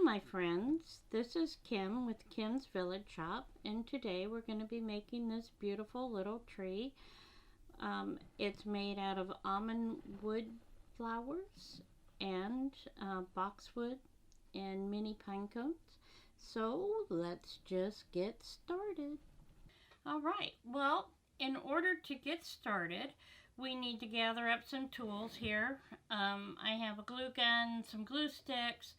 Hello my friends, this is Kim with Kim's Village Shop, and today we're going to be making this beautiful little tree. It's made out of almond wood flowers and boxwood and mini pine cones. So let's just get started. Alright, well, in order to get started, we need to gather up some tools here. I have a glue gun, some glue sticks,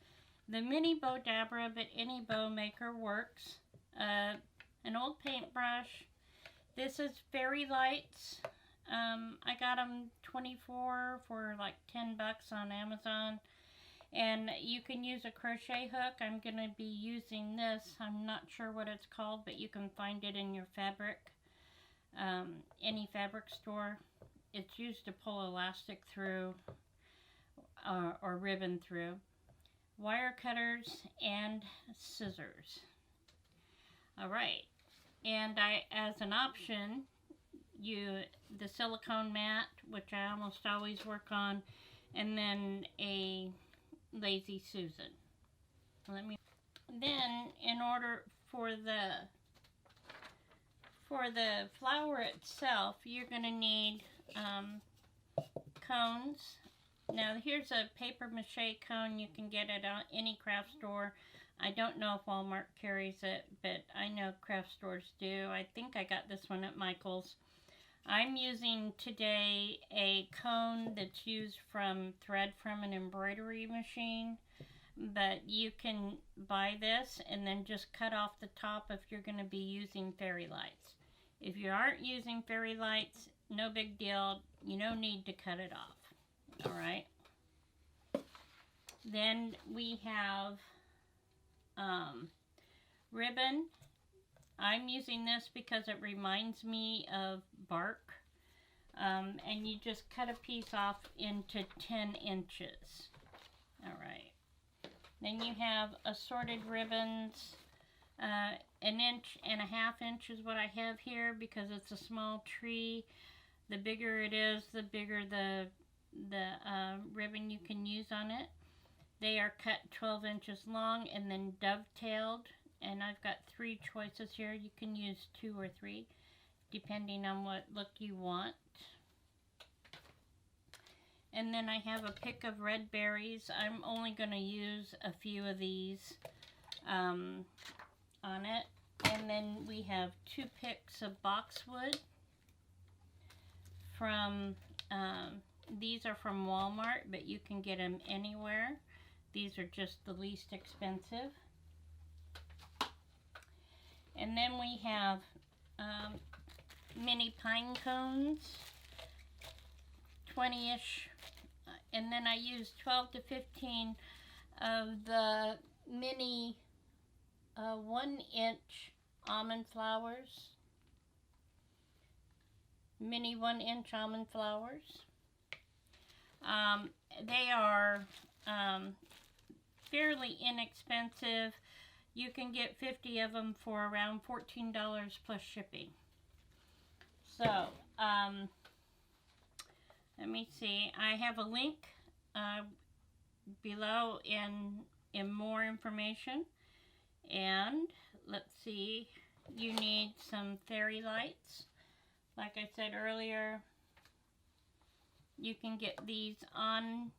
the mini Bowdabora, but any bow maker works, an old paintbrush. This is fairy lights. I got them 24 for like 10 bucks on Amazon. And you can use a crochet hook. I'm going to be using this. I'm not sure what it's called, but you can find it in your fabric, any fabric store. It's used to pull elastic through or ribbon through. Wire cutters and scissors. Alright, and as an option, the silicone mat, which I almost always work on, and then a Lazy Susan. Then in order for the flower itself, you're going to need cones. Now here's a paper mache cone. You can get it at any craft store. I don't know if Walmart carries it, but I know craft stores do. I think I got this one at Michael's. I'm using today a cone that's used from thread from an embroidery machine, but you can buy this and then just cut off the top if you're going to be using fairy lights. If you aren't using fairy lights, no big deal. You don't need to cut it off. Alright. Then we have ribbon. I'm using this because it reminds me of bark. And you just cut a piece off into 10 inches. Alright. Then you have assorted ribbons. 1.5 inches is what I have here because it's a small tree. The bigger it is, the bigger the ribbon you can use on it. They are cut 12 inches long and then dovetailed, and I've got 3 choices here. You can use 2 or 3 depending on what look you want. And then I have a pick of red berries. I'm only going to use a few of these on it. And then we have 2 picks of boxwood from these are from Walmart, but you can get them anywhere. These are just the least expensive. And then we have mini pine cones, 20-ish. And then I used 12 to 15 of the mini 1-inch almond flowers. Mini 1-inch almond flowers. They are fairly inexpensive. You can get 50 of them for around $14 plus shipping. So, let me see. I have a link below in more information. And let's see, you need some fairy lights. Like I said earlier, you can get these on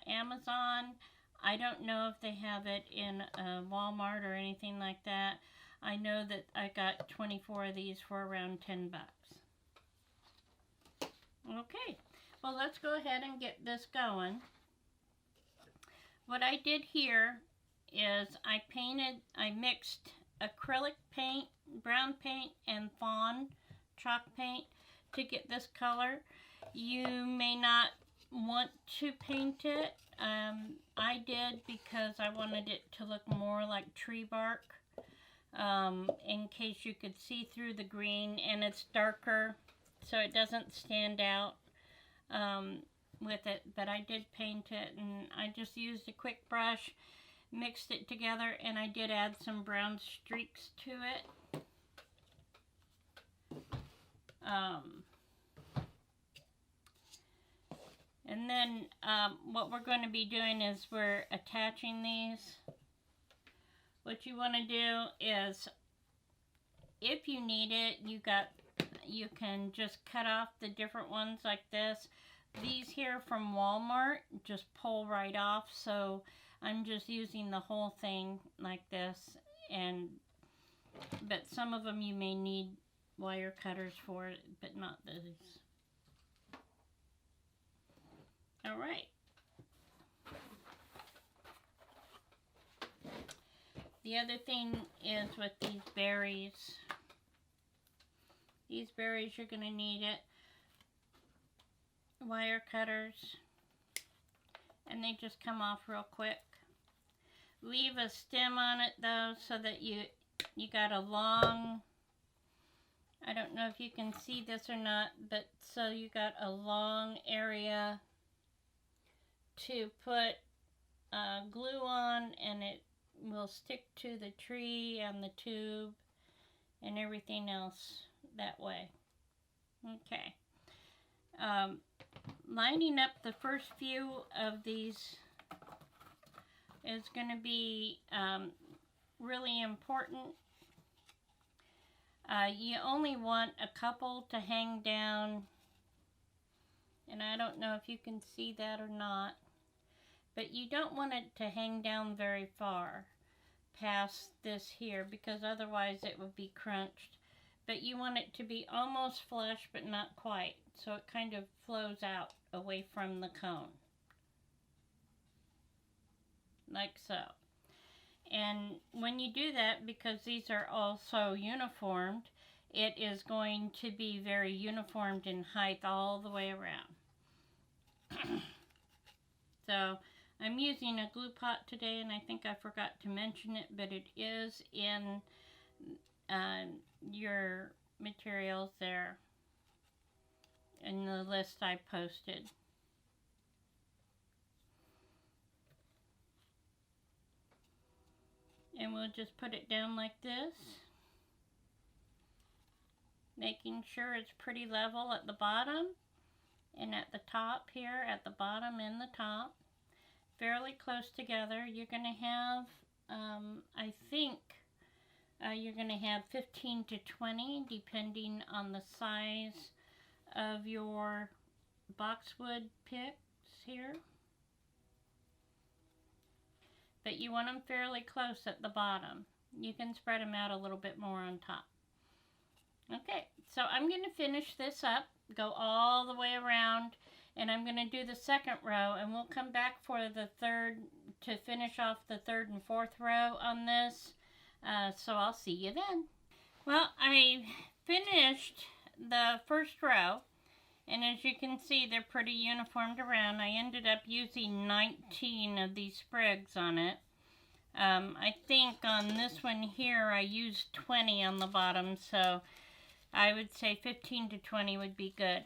Amazon. I don't know if they have it in Walmart or anything like that. I know that I got 24 of these for around 10 bucks. Okay, well let's go ahead and get this going. What I did here is I mixed acrylic paint, brown paint, and fawn chalk paint to get this color. You may not want to paint it. I did because I wanted it to look more like tree bark, in case you could see through the green, and it's darker so it doesn't stand out with it, but I did paint it, and I just used a quick brush, mixed it together, and I did add some brown streaks to it. And then what we're going to be doing is we're attaching these what you want to do is, if you need it, you can just cut off the different ones like this. These here from Walmart just pull right off, so I'm just using the whole thing like this. But some of them you may need wire cutters for it, but not these. All right. The other thing is with these berries. These berries, you're going to need it. Wire cutters. And they just come off real quick. Leave a stem on it though, so that you got a long, I don't know if you can see this or not, but so you got a long area to put glue on, and it will stick to the tree and the tube and everything else that way. Okay. Lining up the first few of these is going to be really important. You only want a couple to hang down, and I don't know if you can see that or not, but you don't want it to hang down very far past this here, because otherwise it would be crunched. But you want it to be almost flush, but not quite, so it kind of flows out away from the cone. Like so. And when you do that, because these are also uniformed, it is going to be very uniformed in height all the way around. So I'm using a glue pot today, and I think I forgot to mention it, but it is in your materials there in the list I posted. And we'll just put it down like this, making sure it's pretty level at the bottom and at the top here, at the bottom and the top, fairly close together. You're going to have, I think, you're going to have 15 to 20, depending on the size of your boxwood picks here. But you want them fairly close at the bottom. You can spread them out a little bit more on top. Okay, so I'm going to finish this up, go all the way around, and I'm going to do the second row, and we'll come back for the third to finish off the third and fourth row on this. So I'll see you then. Well, I finished the first row, and as you can see, they're pretty uniformed around. I ended up using 19 of these sprigs on it. I think on this one here, I used 20 on the bottom, so I would say 15 to 20 would be good.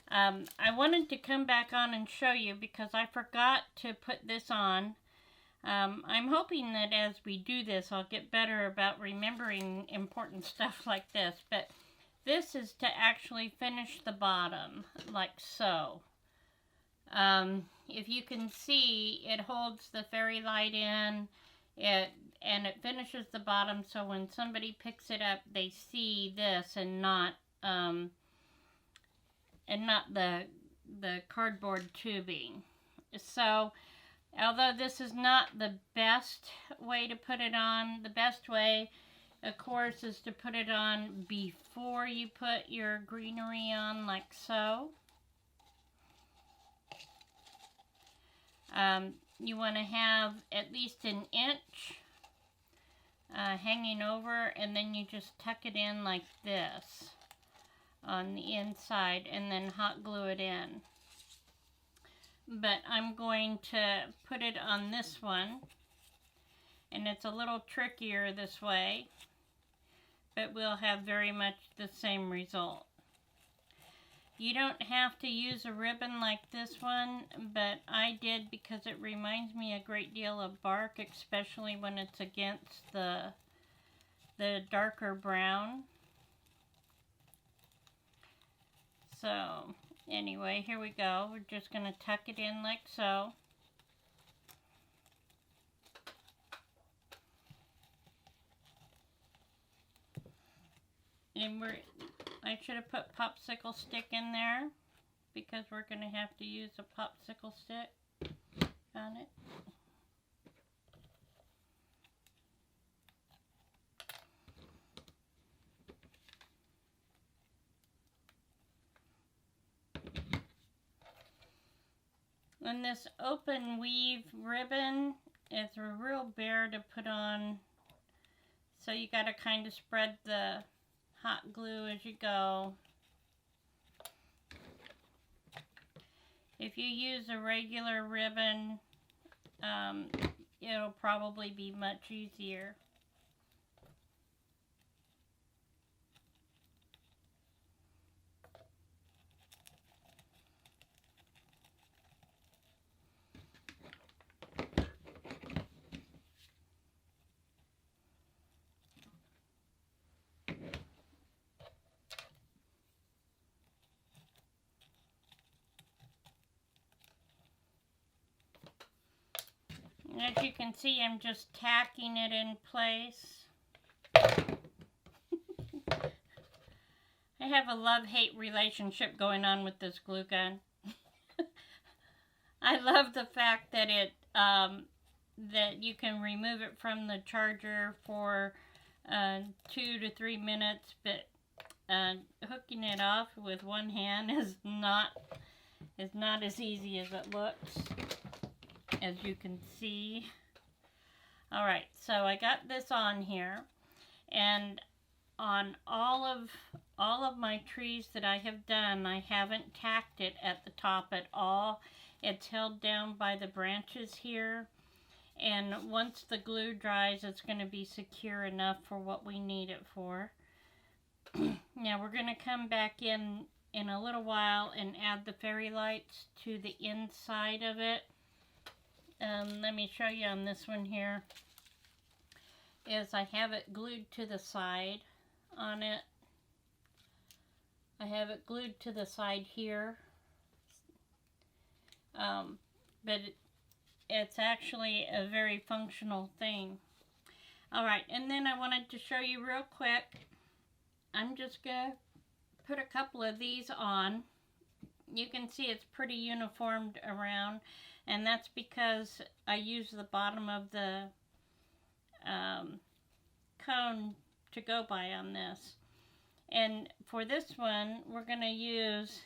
I wanted to come back on and show you because I forgot to put this on. I'm hoping that as we do this, I'll get better about remembering important stuff like this, but this is to actually finish the bottom, like so. If you can see, it holds the fairy light in, and it finishes the bottom, so when somebody picks it up, they see this and not the cardboard tubing. So, although this is not the best way to put it on, the best way, of course, is to put it on before you put your greenery on, like so. You want to have at least an inch hanging over, and then you just tuck it in like this on the inside, and then hot glue it in. But I'm going to put it on this one, and it's a little trickier this way, but we'll have very much the same result. You don't have to use a ribbon like this one, but I did because it reminds me a great deal of bark, especially when it's against the darker brown. So, anyway, here we go. We're just going to tuck it in like so. And I should have put popsicle stick in there because we're going to have to use a popsicle stick on it. And this open weave ribbon is a real bear to put on, so you got to kind of spread the hot glue as you go. If you use a regular ribbon, it'll probably be much easier. As you can see, I'm just tacking it in place. I have a love-hate relationship going on with this glue gun. I love the fact that that you can remove it from the charger for 2 to 3 minutes, but hooking it off with one hand is not as easy as it looks, as you can see. Alright, so I got this on here, and on all of my trees that I have done, I haven't tacked it at the top at all. It's held down by the branches here, and once the glue dries, it's going to be secure enough for what we need it for. Now we're going to come back in a little while and add the fairy lights to the inside of it. Let me show you on this one here. I have it glued to the side on it. I have it glued to the side here. But it's actually a very functional thing. Alright, and then I wanted to show you real quick. I'm just going to put a couple of these on. You can see it's pretty uniformed around, and that's because I use the bottom of the cone to go by on this. And for this one, we're going to use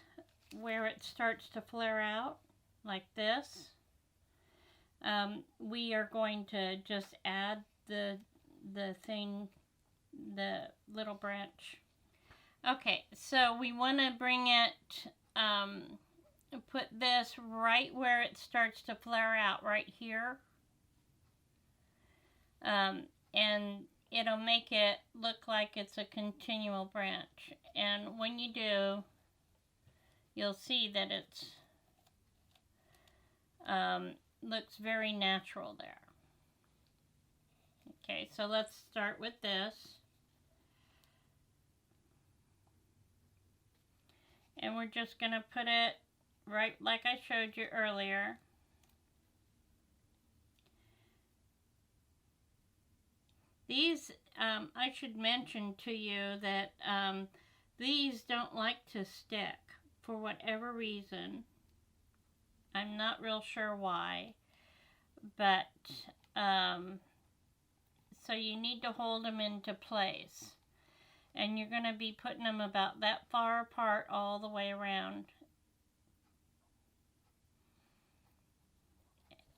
where it starts to flare out, like this. We are going to just add the little branch. Okay, so we want to bring it, put this right where it starts to flare out, right here. And it'll make it look like it's a continual branch. And when you do, you'll see that it's looks very natural there. Okay, so let's start with this. And we're just going to put it right like I showed you earlier. These, I should mention to you that these don't like to stick for whatever reason. I'm not real sure why, but so you need to hold them into place. And you're going to be putting them about that far apart all the way around.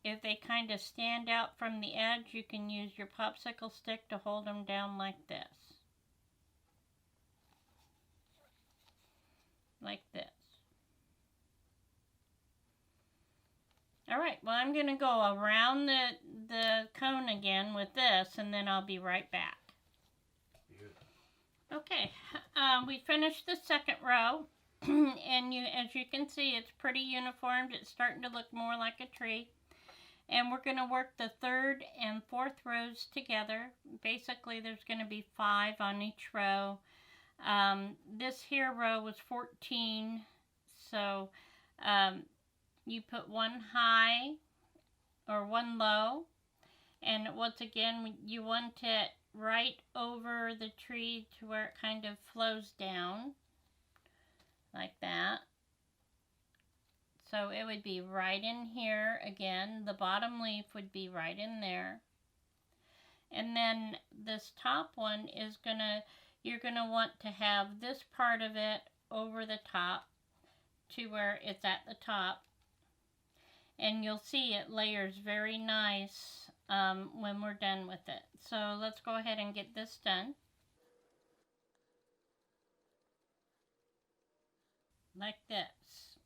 If they kind of stand out from the edge, you can use your popsicle stick to hold them down like this. Like this. Alright, well, I'm going to go around the cone again with this, and then I'll be right back. Okay, we finished the second row, and as you can see, it's pretty uniformed. It's starting to look more like a tree. And we're going to work the third and fourth rows together. Basically, there's going to be 5 on each row. This here row was 14, so you put one high or one low, and once again, you want it right over the tree to where it kind of flows down like that. So it would be right in here again. The bottom leaf would be right in there. And then this top one is you're gonna want to have this part of it over the top to where it's at the top. And you'll see it layers very nice when we're done with it. So let's go ahead and get this done. Like this.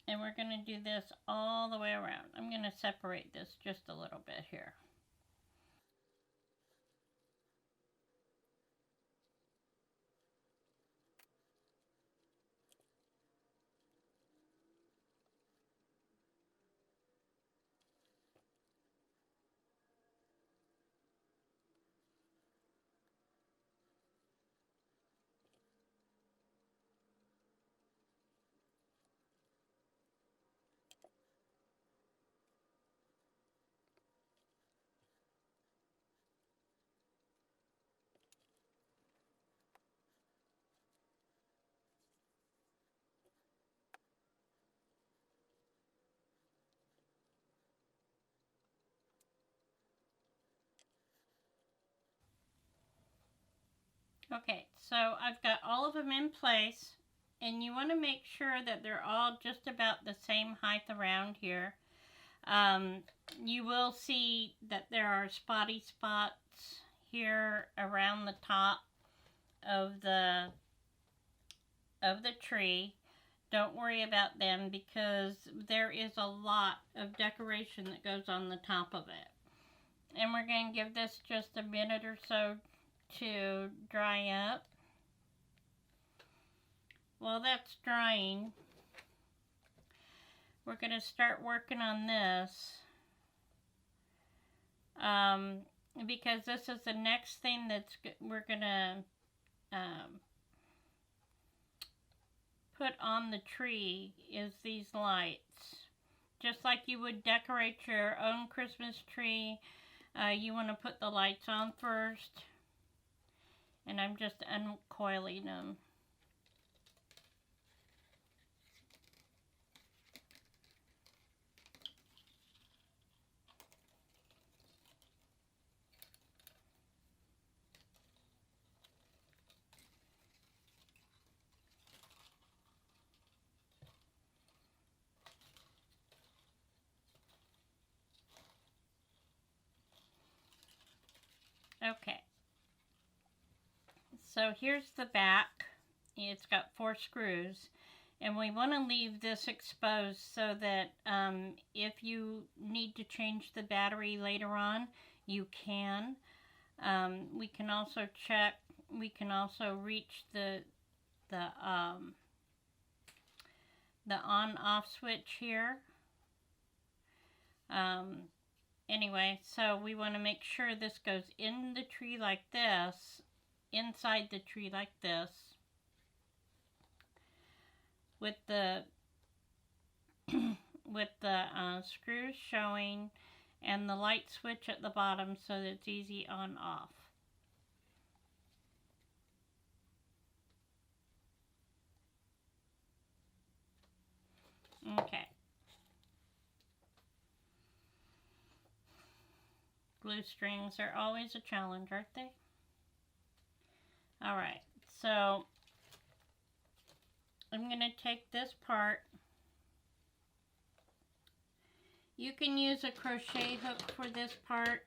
And we're going to do this all the way around. I'm going to separate this just a little bit here. Okay, so I've got all of them in place, and you want to make sure that they're all just about the same height around here. You will see that there are spotty spots here around the top of the tree. Don't worry about them because there is a lot of decoration that goes on the top of it. And we're going to give this just a minute or so to dry up. While that's drying, we're going to start working on this because this is the next thing we're going to put on the tree is these lights. Just like you would decorate your own Christmas tree, you want to put the lights on first. And I'm just uncoiling them. Okay. So here's the back. It's got 4 screws. And we want to leave this exposed so that if you need to change the battery later on, you can. We can also check, we can also reach the on-off switch here. Anyway, so we want to make sure this goes in the tree like this, inside the tree like this, with the screws showing and the light switch at the bottom so that it's easy on off. Okay. Glue strings are always a challenge, aren't they? Alright, so I'm going to take this part. You can use a crochet hook for this part,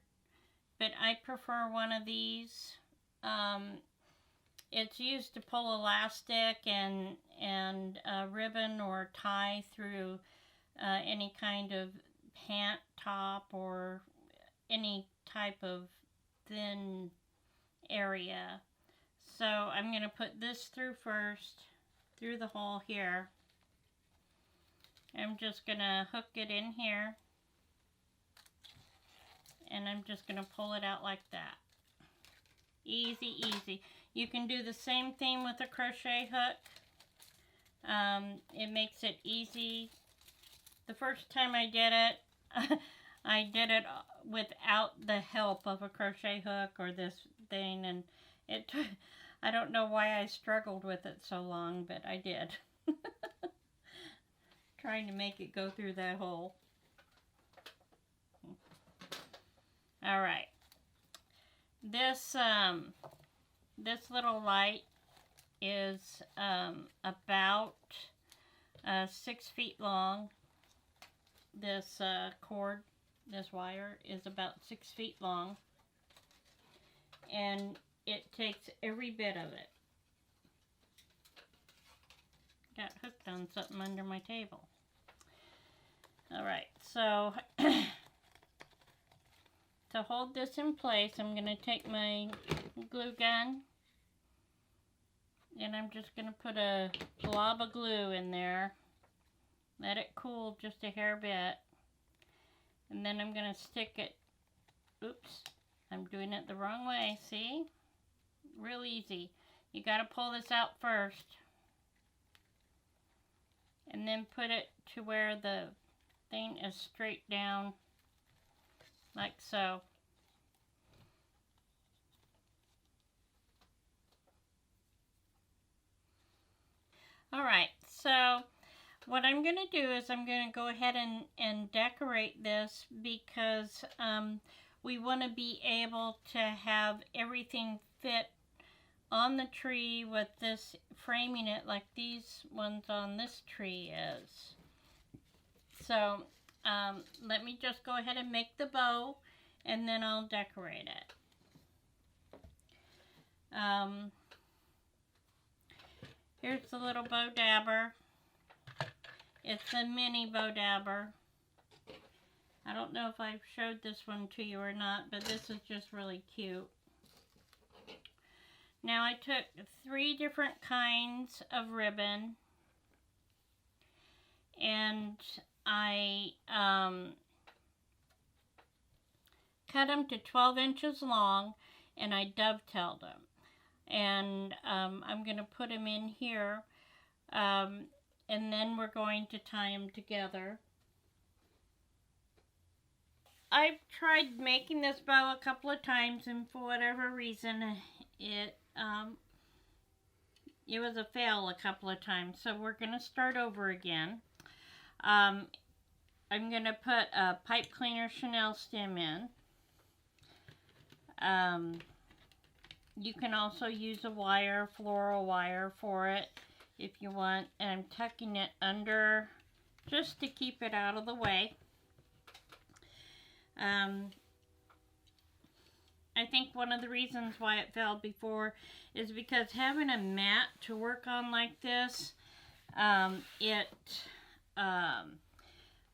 but I prefer one of these. It's used to pull elastic and ribbon or tie through any kind of pant top or any type of thin area. So I'm going to put this through first, through the hole here. I'm just going to hook it in here. And I'm just going to pull it out like that. Easy, easy. You can do the same thing with a crochet hook. It makes it easy. The first time I did it, I did it without the help of a crochet hook or this thing, and it I don't know why I struggled with it so long, but I did. Trying to make it go through that hole. All right. This little light is about 6 feet long. This cord, this wire, is about 6 feet long, and it takes every bit of it. Got hooked on something under my table. Alright, so to hold this in place, I'm going to take my glue gun, and I'm just going to put a blob of glue in there. Let it cool just a hair bit. And then I'm going to stick it. Oops, I'm doing it the wrong way, see? Real easy. You got to pull this out first. And then put it to where the thing is straight down, like so. Alright, so what I'm going to do is I'm going to go ahead and decorate this because we want to be able to have everything fit on the tree with this framing it like these ones on this tree is. So let me just go ahead and make the bow and then I'll decorate it. Here's the little Bowdabora. It's a mini Bowdabora. I don't know if I've showed this one to you or not, but this is just really cute. Now I took 3 different kinds of ribbon and I cut them to 12 inches long and I dovetailed them. And I'm going to put them in here and then we're going to tie them together. I've tried making this bow a couple of times and for whatever reason it was a fail a couple of times, so we're going to start over again. I'm going to put a pipe cleaner Chanel stem in. You can also use a wire, floral wire for it if you want, and I'm tucking it under just to keep it out of the way. I think one of the reasons why it fell before is because having a mat to work on like this, it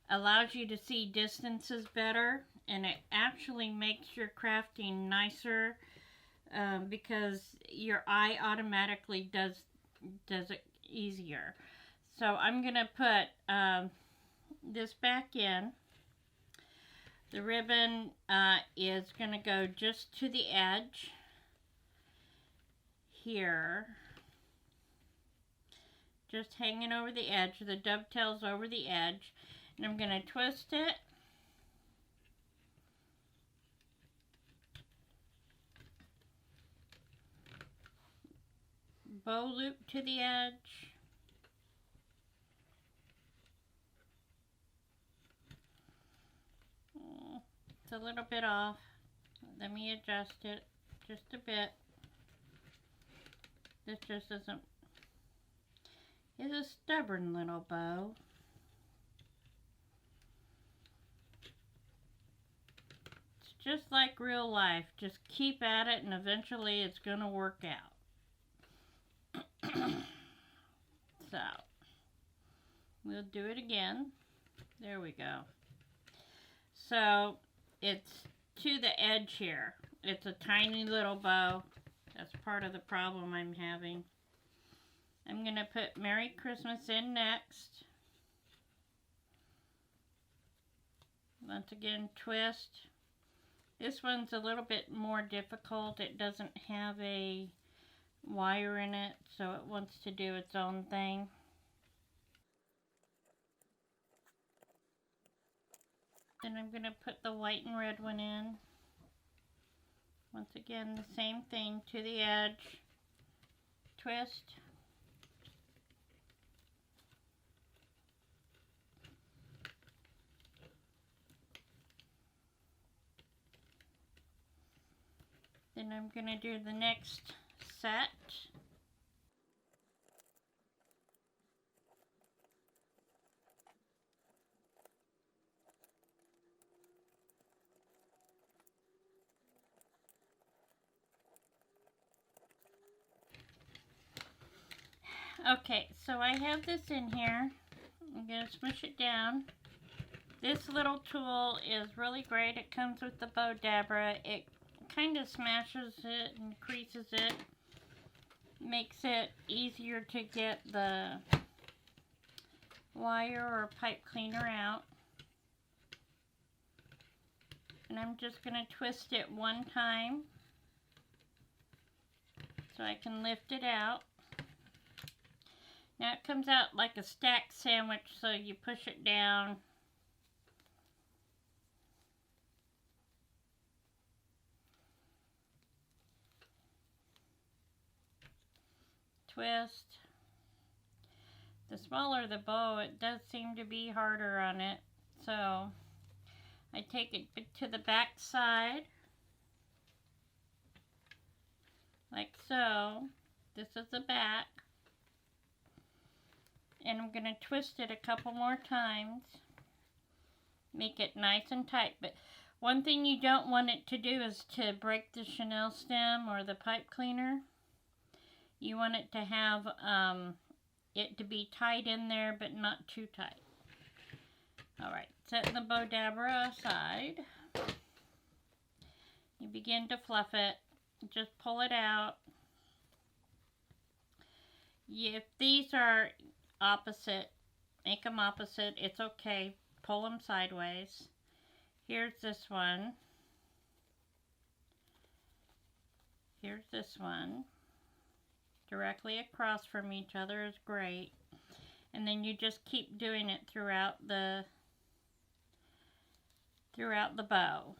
allows you to see distances better, and it actually makes your crafting nicer because your eye automatically does it easier. So I'm going to put this back in. The ribbon is going to go just to the edge here, just hanging over the edge. The dovetails over the edge, and I'm going to twist it. Bow loop to the edge. It's a little bit off. Let me adjust it just a bit. This just isn't. It's a stubborn little bow. It's just like real life. Just keep at it and eventually it's going to work out. So, we'll do it again. There we go. So, it's to the edge here. It's a tiny little bow. That's part of the problem I'm having. I'm going to put Merry Christmas in next. Once again, twist. This one's a little bit more difficult. It doesn't have a wire in it, so it wants to do its own thing. Then I'm going to put the white and red one in. Once again, the same thing to the edge, twist, then I'm going to do the next set. Okay, so I have this in here. I'm going to smush it down. This little tool is really great. It comes with the Bowdabora. It kind of smashes it and creases it. Makes it easier to get the wire or pipe cleaner out. And I'm just going to twist it one time so I can lift it out. Now it comes out like a stacked sandwich, so you push it down. Twist. The smaller the bow, it does seem to be harder on it. So I take it to the back side, like so. This is the back. And I'm going to twist it a couple more times. Make it nice and tight. But one thing you don't want it to do is to break the chenille stem or the pipe cleaner. You want it to have it to be tight in there, but not too tight. Alright, setting the Bowdabora aside. You begin to fluff it. Just pull it out. If these are opposite, make them opposite, it's okay. Pull them sideways. Here's this one. Here's this one. Directly across from each other is great. And then you just keep doing it throughout the bow.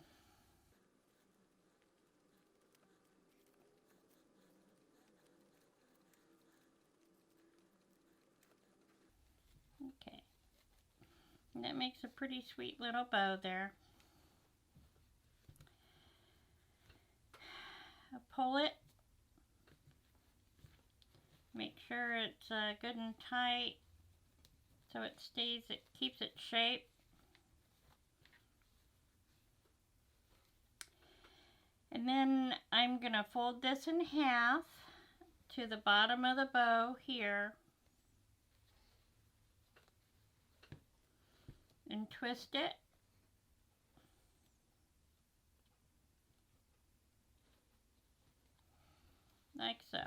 Okay. And that makes a pretty sweet little bow there. I'll pull it. Make sure it's good and tight so it keeps its shape. And then I'm going to fold this in half to the bottom of the bow here and twist it. Like so.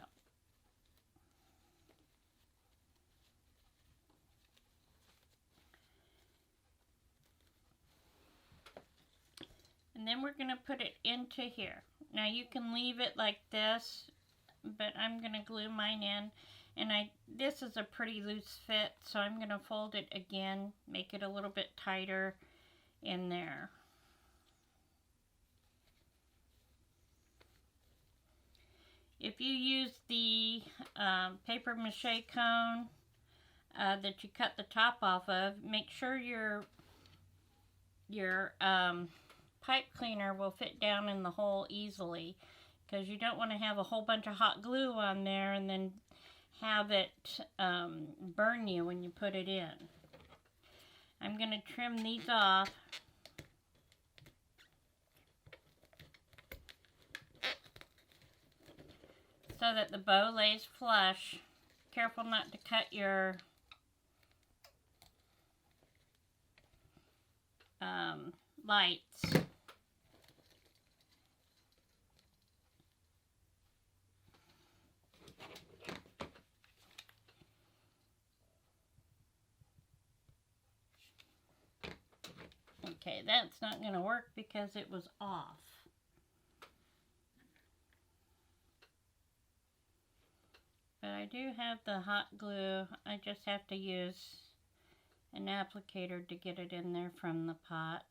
And then we're going to put it into here. Now you can leave it like this, but I'm going to glue mine in. And this is a pretty loose fit, so I'm going to fold it again, make it a little bit tighter in there. If you use the paper mache cone that you cut the top off of, make sure your pipe cleaner will fit down in the hole easily, because you don't want to have a whole bunch of hot glue on there and then have it burn you when you put it in. I'm going to trim these off. So that the bow lays flush. Careful not to cut your lights. Okay, that's not going to work because it was off. But I do have the hot glue. I just have to use an applicator to get it in there from the pot.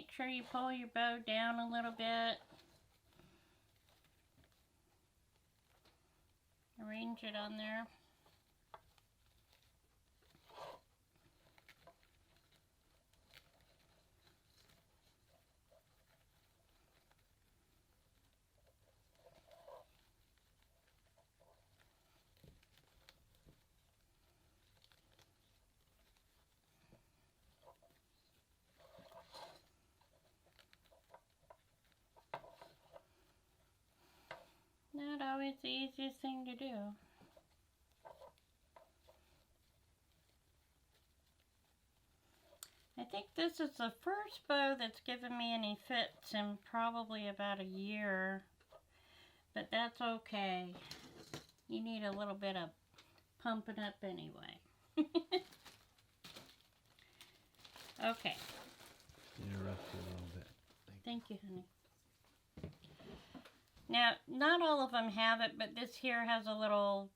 Make sure you pull your bow down a little bit. Arrange it on there. Not always the easiest thing to do. I think this is the first bow that's given me any fits in probably about a year, but that's okay. You need a little bit of pumping up anyway. Okay. Interrupt you a little bit. Thank you, honey. Now, not all of them have it, but this here has a little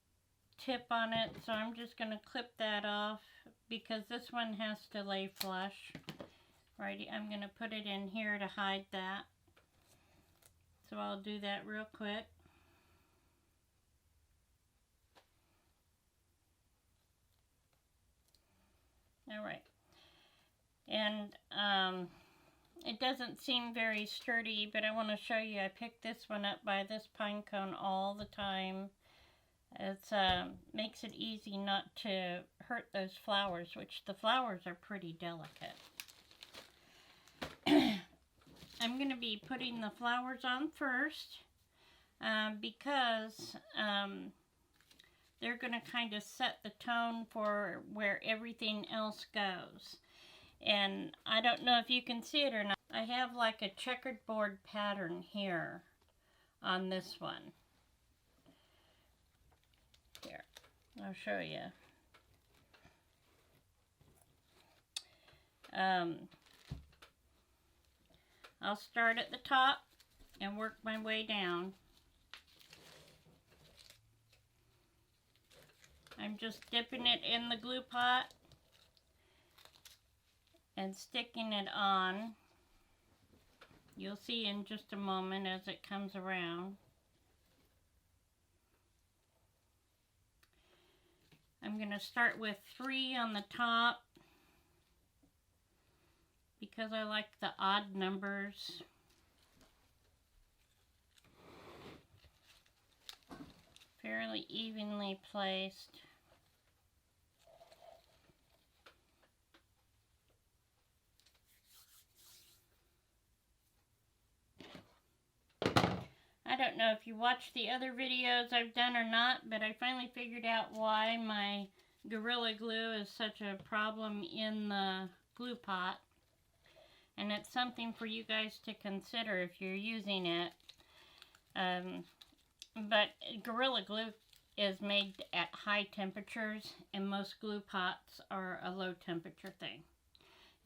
tip on it, so I'm just going to clip that off because this one has to lay flush. Righty, I'm going to put it in here to hide that. So I'll do that real quick. All right. And it doesn't seem very sturdy, but I want to show you. I picked this one up by this pine cone all the time. It makes it easy not to hurt those flowers, which the flowers are pretty delicate. I'm going to be putting the flowers on first because they're going to kind of set the tone for where everything else goes. And I don't know if you can see it or not. I have like a checkered board pattern here on this one. Here, I'll show you. I'll start at the top and work my way down. I'm just dipping it in the glue pot and sticking it on. You'll see in just a moment as it comes around. I'm going to start with 3 on the top because I like the odd numbers. Fairly evenly placed. I don't know if you watched the other videos I've done or not, but I finally figured out why my Gorilla Glue is such a problem in the glue pot. And it's something for you guys to consider if you're using it. But Gorilla Glue is made at high temperatures, and most glue pots are a low temperature thing.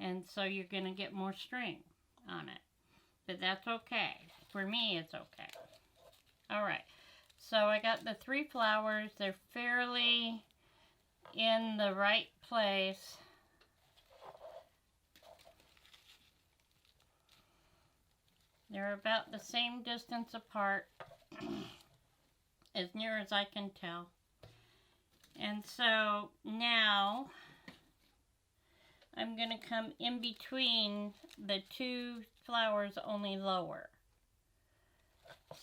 And so you're going to get more string on it. But that's okay. For me, it's okay. Alright, so I got the 3 flowers. They're fairly in the right place. They're about the same distance apart, as near as I can tell. And so now I'm going to come in between the 2 flowers, only lower.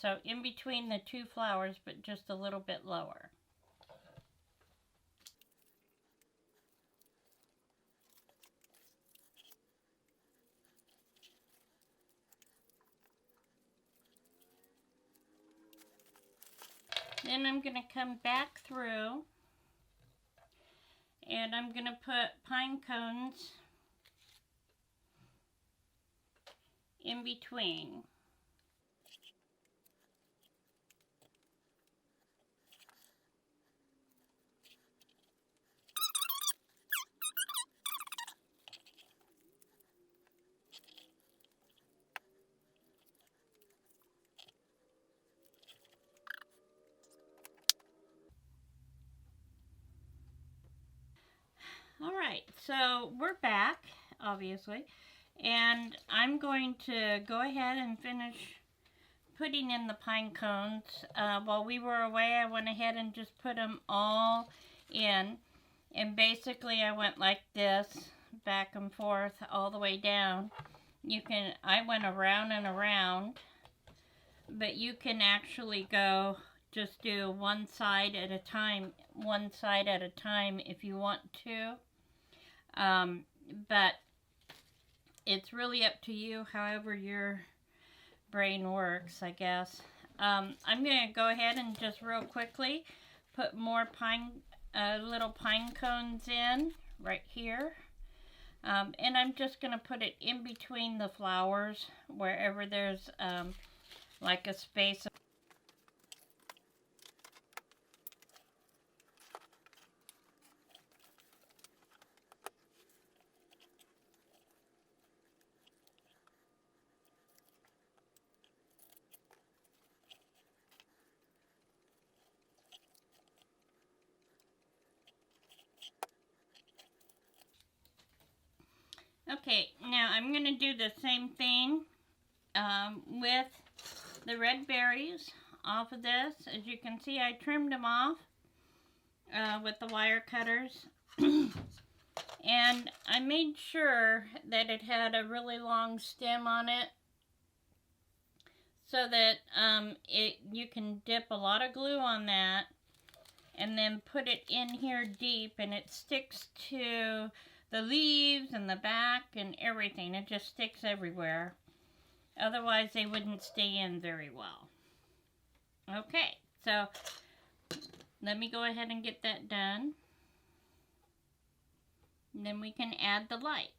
So in between the 2 flowers, but just a little bit lower. Then I'm going to come back through and I'm going to put pine cones in between. Alright, so we're back, obviously, And I'm going to go ahead and finish putting in the pine cones. While we were away, I went ahead and just put them all in. And basically I went like this, back and forth all the way down. I went around and around, but you can actually go just do one side at a time if you want to. But it's really up to you, however your brain works, I guess. I'm going to go ahead and just real quickly put more little pine cones in right here. And I'm just going to put it in between the flowers, wherever there's like a space. Okay, now I'm going to do the same thing with the red berries off of this. As you can see, I trimmed them off with the wire cutters. And I made sure that it had a really long stem on it so that you can dip a lot of glue on that and then put it in here deep, and it sticks to the leaves and the back and everything. It just sticks everywhere. Otherwise, they wouldn't stay in very well. Okay, so let me go ahead and get that done. And then we can add the lights.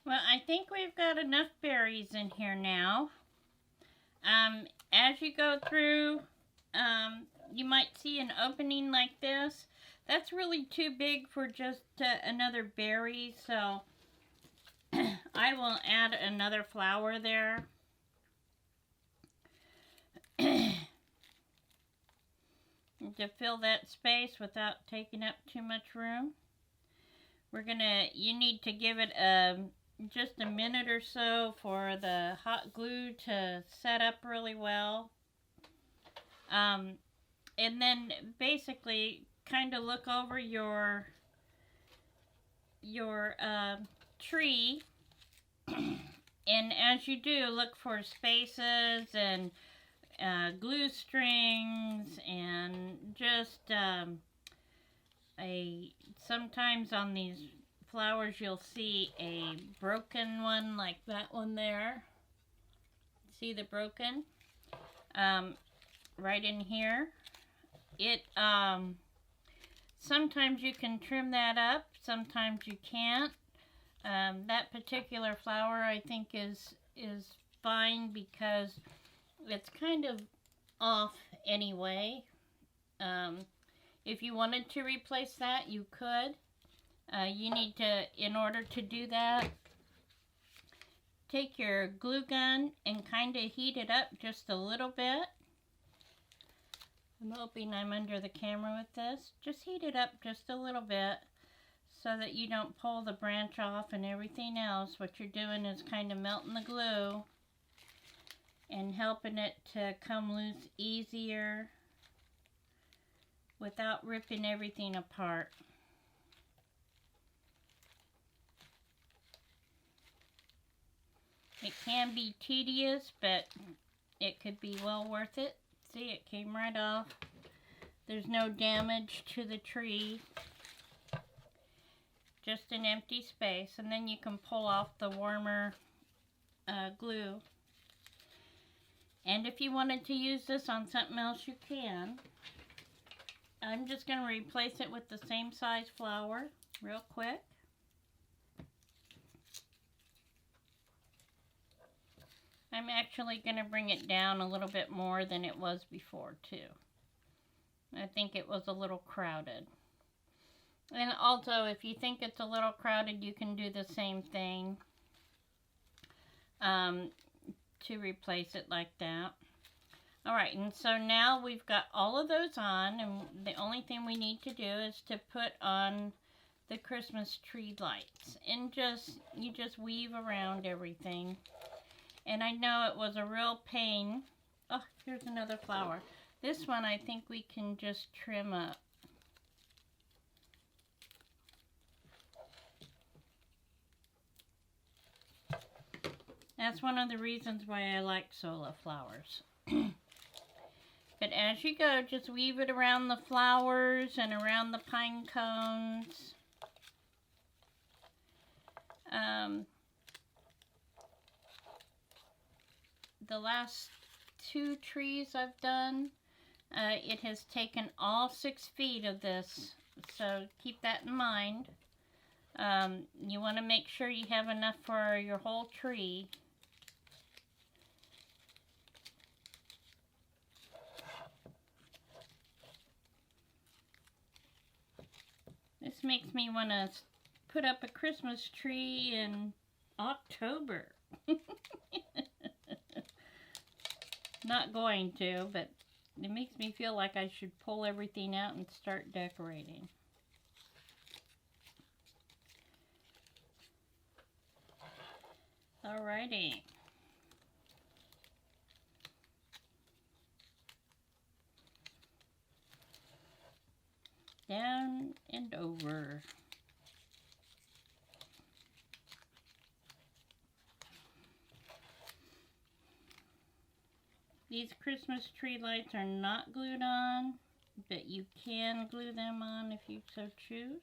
Well, I think we've got enough berries in here now. As you go through, you might see an opening like this. That's really too big for just another berry, so I will add another flower there. To fill that space without taking up too much room. You need to give it just a minute or so for the hot glue to set up really well. And then basically kind of look over your tree, and as you do, look for spaces and glue strings, and just sometimes on these flowers you'll see a broken one like that one there. See the broken? Right in here. Sometimes you can trim that up, sometimes you can't. That particular flower I think is fine because it's kind of off anyway. If you wanted to replace that, you could. You need to, in order to do that, take your glue gun and kind of heat it up just a little bit. I'm hoping I'm under the camera with this. Just heat it up just a little bit so that you don't pull the branch off and everything else. What you're doing is kind of melting the glue and helping it to come loose easier without ripping everything apart. It can be tedious, but it could be well worth it. See, it came right off. There's no damage to the tree. just an empty space, and then you can pull off the warmer glue. And if you wanted to use this on something else, you can. I'm just going to replace it with the same size flower real quick. I'm actually going to bring it down a little bit more than it was before too. I think it was a little crowded. And also, if you think it's a little crowded, you can do the same thing to replace it like that. Alright, and so now we've got all of those on, and the only thing we need to do is to put on the Christmas tree lights. And you just weave around everything. And I know it was a real pain. Oh, here's another flower. This one I think we can just trim up. That's one of the reasons why I like Sola flowers. But as you go, just weave it around the flowers and around the pine cones. The last 2 trees I've done, it has taken all 6 feet of this, so keep that in mind. You want to make sure you have enough for your whole tree. This makes me want to put up a Christmas tree in October. Not going to, but it makes me feel like I should pull everything out and start decorating. Alrighty. Down and over. These Christmas tree lights are not glued on, but you can glue them on if you so choose.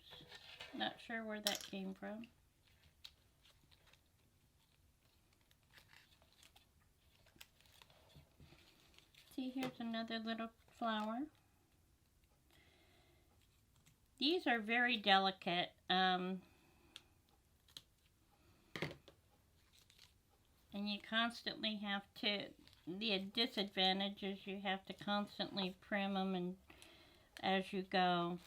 Not sure where that came from. See, here's another little flower. These are very delicate. And you constantly have to, the disadvantage is you have to constantly prim them and as you go.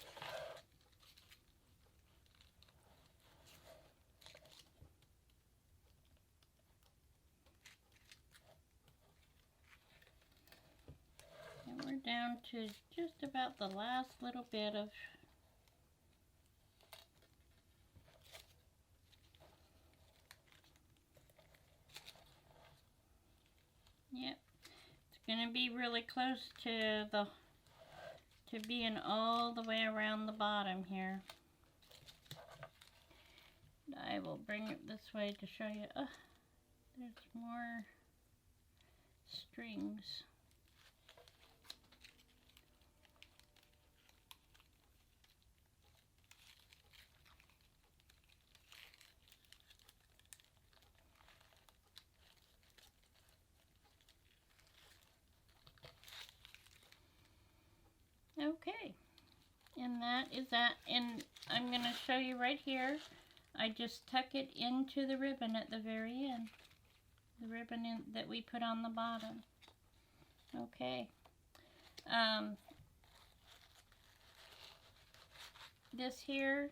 And we're down to just about the last little bit of Yep, it's going to be really close to being all the way around the bottom here. I will bring it this way to show you. There's more strings. Okay, and that is that, and I'm going to show you right here. I just tuck it into the ribbon at the very end, the ribbon that we put on the bottom. Okay, this here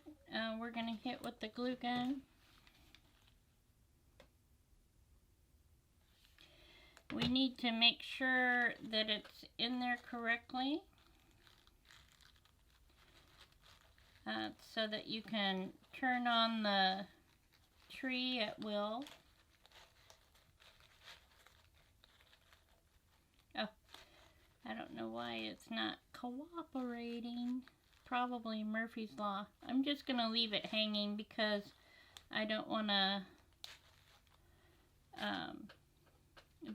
we're going to hit with the glue gun. We need to make sure that it's in there correctly. So that you can turn on the tree at will. Oh, I don't know why it's not cooperating. Probably Murphy's Law. I'm just going to leave it hanging because I don't want to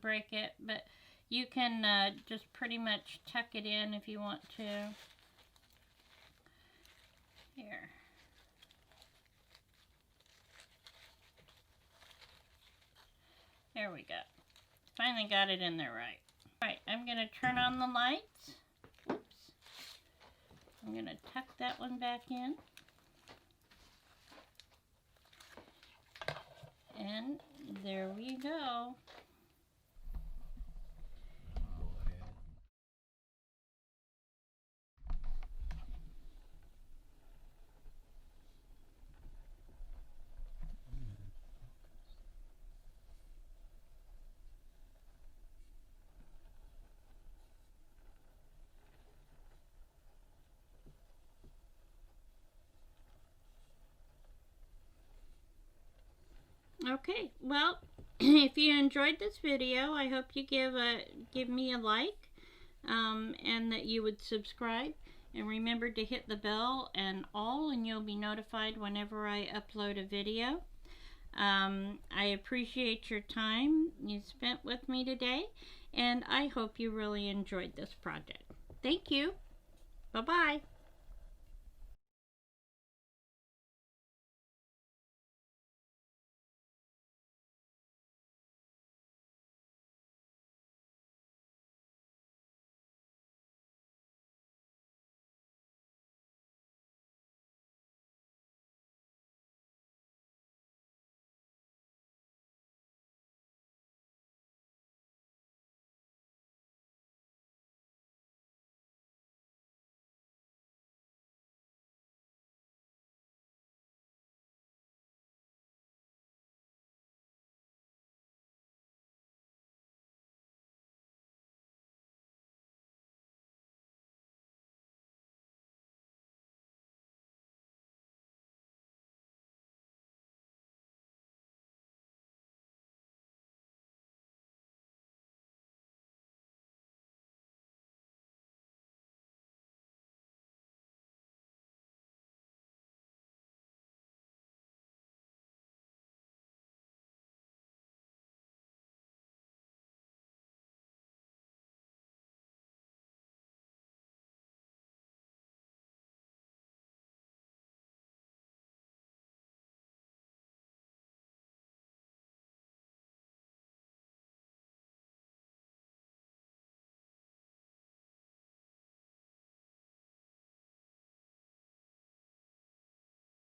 break it. But you can just pretty much tuck it in if you want to. Here. There we go. Finally got it in there right. Alright, I'm going to turn on the lights. Oops. I'm going to tuck that one back in. And there we go. Okay, well, if you enjoyed this video, I hope you give me a like, and that you would subscribe, and remember to hit the bell and all, and you'll be notified whenever I upload a video. I appreciate your time you spent with me today, and I hope you really enjoyed this project. Thank you. Bye-bye.